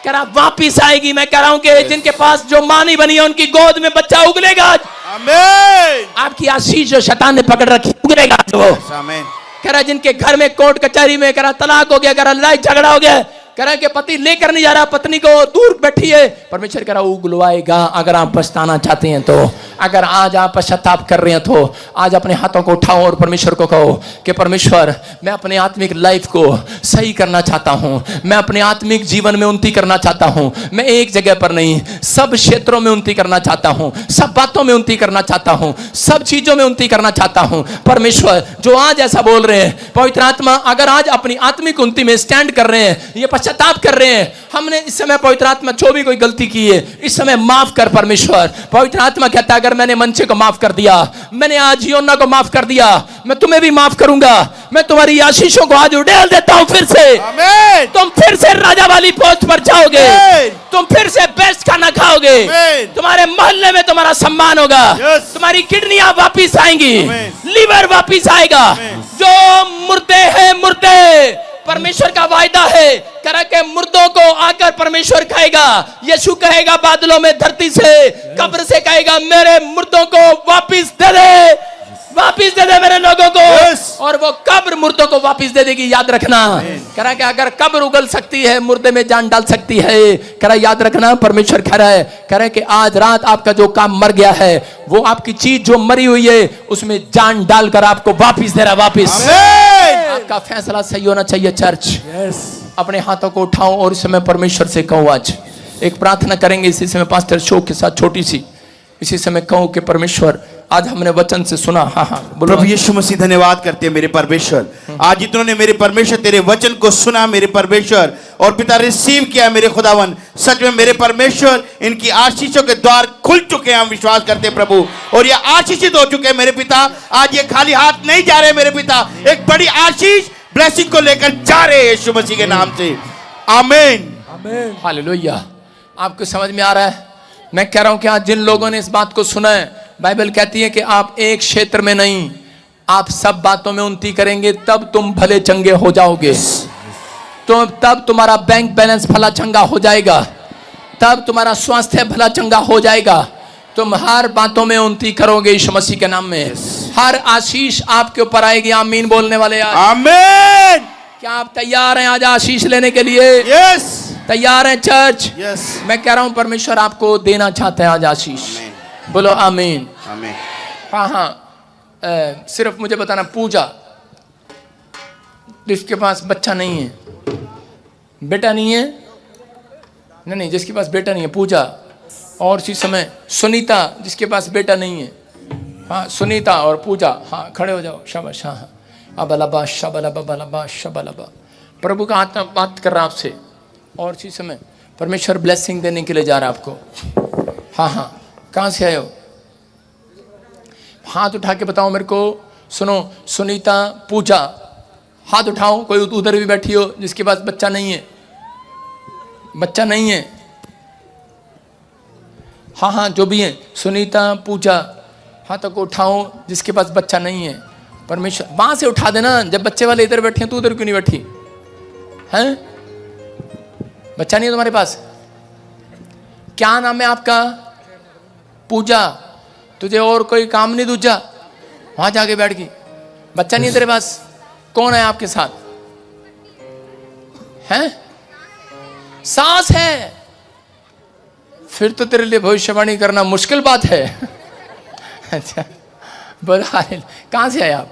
कह रहा वापिस आएगी। मैं कह रहा हूं कि जिनके पास जो मां नहीं बनी है, उनकी गोद में बच्चा उगलेगा। आमीन। आपकी आशीष जो शैतान ने पकड़ रखी उगलेगा। वो आमीन। कह रहा जिनके घर में कोर्ट कचहरी में, कह रहा तलाक हो गया, कह रहा लड़ाई झगड़ा हो गया, कह रहा कि पति लेकर नहीं जा रहा, पत्नी को दूर बैठी है, परमेश्वर कह रहा उगलवाएगा। अगर आप पछताना चाहते हैं तो, अगर आज आप पश्चाताप कर रहे हैं तो आज अपने हाथों को उठाओ और परमेश्वर को कहो कि परमेश्वर, मैं अपने आत्मिक लाइफ को सही करना चाहता हूं, मैं अपने आत्मिक जीवन में उन्नति करना चाहता हूं। मैं एक जगह पर नहीं, सब क्षेत्रों में उन्नति करना चाहता हूं, सब बातों में उन्नति करना चाहता हूं, सब चीजों में उन्नति करना चाहता हूं। परमेश्वर जो आज ऐसा बोल रहे हैं, पवित्र आत्मा अगर आज अपनी आत्मिक उन्नति में स्टैंड कर रहे हैं, ये पश्चाताप कर रहे हैं। हमने इस समय पवित्र आत्मा जो भी कोई गलती की है इस समय माफ कर परमेश्वर। पवित्र आत्मा कहता है अगर मैंने मनसे को माफ कर दिया, मैंने आज योना को माफ कर दिया, मैं तुम्हें भी माफ करूंगा। मैं तुम्हारी आशीषों को आज उड़ेल देता हूं फिर से। आमीन। तुम फिर से राजा वाली पोस्ट पर जाओगे, आमीन। तुम फिर से बेस्ट खाना खाओगे, आमीन। तुम्हारे मोहल्ले में तुम्हारा सम्मान होगा, यस। तुम्हारी किडनियां वापिस आएंगी, आमीन। लीवर वापिस आएगा। आमीन। जो मुर्दे हैं मुर्दे, परमेश्वर का वायदा है करा के मुर्दों को आकर परमेश्वर खाएगा। यीशु कहेगा बादलों में धरती से, कब्र से कहेगा मेरे मुर्दों को वापिस दे दे, वापिस दे दे मेरे लोगों को। Yes. और वो कब्र मुर्दों को वापिस दे देगी, याद रखना। करा के अगर कब्र उगल सकती है मुर्दे में जान डाल सकती है। करा याद रखना परमेश्वर कह रहा है, कह रहा है कि आज रात आपका जो काम मर गया है वो आपकी चीज जो मरी हुई है उसमें जान डालकर आपको वापिस दे रहा है, वापिस। आमीन। आपका फैसला सही होना चाहिए चर्च। Yes. अपने हाथों को उठाओ और इस समय परमेश्वर से कहो, आज एक प्रार्थना करेंगे इसी समय पास्टर शो के साथ छोटी सी। इसी समय कहो कि परमेश्वर आज हमने वचन से सुना। हाँ हाँ बोलो। प्रभु यीशु मसीह धन्यवाद करते हैं मेरे परमेश्वर, आज जितनों ने मेरे परमेश्वर तेरे वचन को सुना मेरे परमेश्वर और पिता रिसीव किया मेरे खुदावन, सच में मेरे परमेश्वर इनकी आशीषों के द्वार खुल चुके हैं, हम विश्वास करते हैं प्रभु। और ये आशीषित हो चुके हैं मेरे पिता, आज ये खाली हाथ नहीं जा रहे मेरे पिता, एक बड़ी आशीष ब्लेसिंग को लेकर जा रहे हैं यीशु मसीह के नाम से। आमीन। Amen. हालेलुया। आपको समझ में आ रहा है? मैं कह रहा हूं कि आज जिन लोगों ने इस बात को सुना है, बाइबल कहती है कि आप एक क्षेत्र में नहीं, आप सब बातों में उन्नति करेंगे तब तुम भले चंगे हो जाओगे। तो तब तुम्हारा बैंक बैलेंस भला चंगा हो जाएगा, तब तुम्हारा स्वास्थ्य भला चंगा हो जाएगा। तुम हर बातों में उन्नति करोगे यीशु मसीह के नाम में। हर आशीष आपके ऊपर आएगी। आमीन बोलने वाले आज। आमीन। क्या आप तैयार हैं आज आशीष लेने के लिए? यस तैयार हैं चर्च? यस। मैं कह रहा हूं परमेश्वर आपको देना चाहता है आज आशीष। बोलो आमीन। आमीन। हाँ हाँ, सिर्फ मुझे बताना, पूजा जिसके पास बच्चा नहीं है, बेटा नहीं है, नहीं जिसके पास बेटा नहीं है पूजा। और इसी समय सुनीता जिसके पास बेटा नहीं है, हाँ सुनीता और पूजा, हाँ खड़े हो जाओ, शाबाश। हाँ हाँ, अबलबा शबलबा बलबा शबलबा। प्रभु का आत्मा बात कर रहा है आपसे और इसी समय परमेश्वर ब्लेसिंग देने के लिए जा रहा है आपको। हाँ हाँ, कहाँ से आए हो? हाथ उठा के बताओ मेरे को। सुनो, सुनीता, पूजा, हाथ उठाओ। कोई उधर भी बैठी हो जिसके पास बच्चा नहीं है, बच्चा नहीं है। हाँ हाँ, जो भी है, सुनीता, पूजा, हाथों को उठाओ जिसके पास बच्चा नहीं है। परमेश्वर वहां से उठा देना। जब बच्चे वाले इधर बैठे हैं तो उधर क्यों नहीं बैठी हैं? बच्चा नहीं है तुम्हारे पास? क्या नाम है आपका? पूजा। तुझे और कोई काम नहीं दूजा? वहां जाके बैठ गई। बच्चा नहीं है तेरे पास? कौन है आपके साथ? हैं? सास है? फिर तो तेरे लिए भविष्यवाणी करना मुश्किल बात है। अच्छा बोला, कहाँ से आए आप?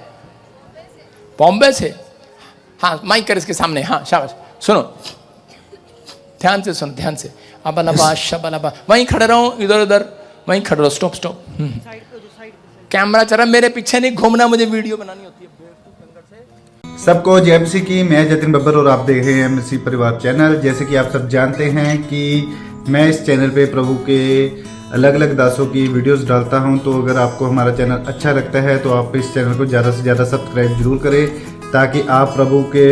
बॉम्बे से? हाँ माइक कर इसके सामने। हाँ शाबाश। सुनो ध्यान से, सुनो ध्यान से। अबलबा शबलबा। वहीं खड़े रहो, इधर उधर वहीं खड़े रहो। Stop stop. कैमरा चल रहा, मेरे पीछे नहीं घूमना, मुझे वीडियो बनानी होती है। सबको जय मसीह की। मैं जतिन बब्बर और आप देख रहे हैं मसीह परिवार चैनल। जैसे कि आप सब जानते हैं कि मैं इस चैनल पे प्रभु के अलग अलग दासों की वीडियोस डालता हूं, तो अगर आपको हमारा चैनल अच्छा लगता है तो आप इस चैनल को ज़्यादा से ज़्यादा सब्सक्राइब जरूर करें, ताकि आप प्रभु के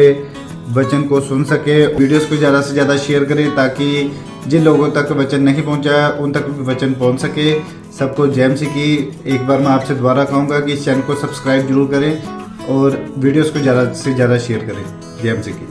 वचन को सुन सके। वीडियोस को ज़्यादा से ज़्यादा शेयर करें ताकि जिन लोगों तक वचन नहीं पहुंचा उन तक भी वचन पहुंच सके। सबको जय मसीह की। एक बार मैं आपसे दोबारा कहूँगा कि इस चैनल को सब्सक्राइब जरूर करें और वीडियोस को ज़्यादा से ज़्यादा शेयर करें। जय मसीह की।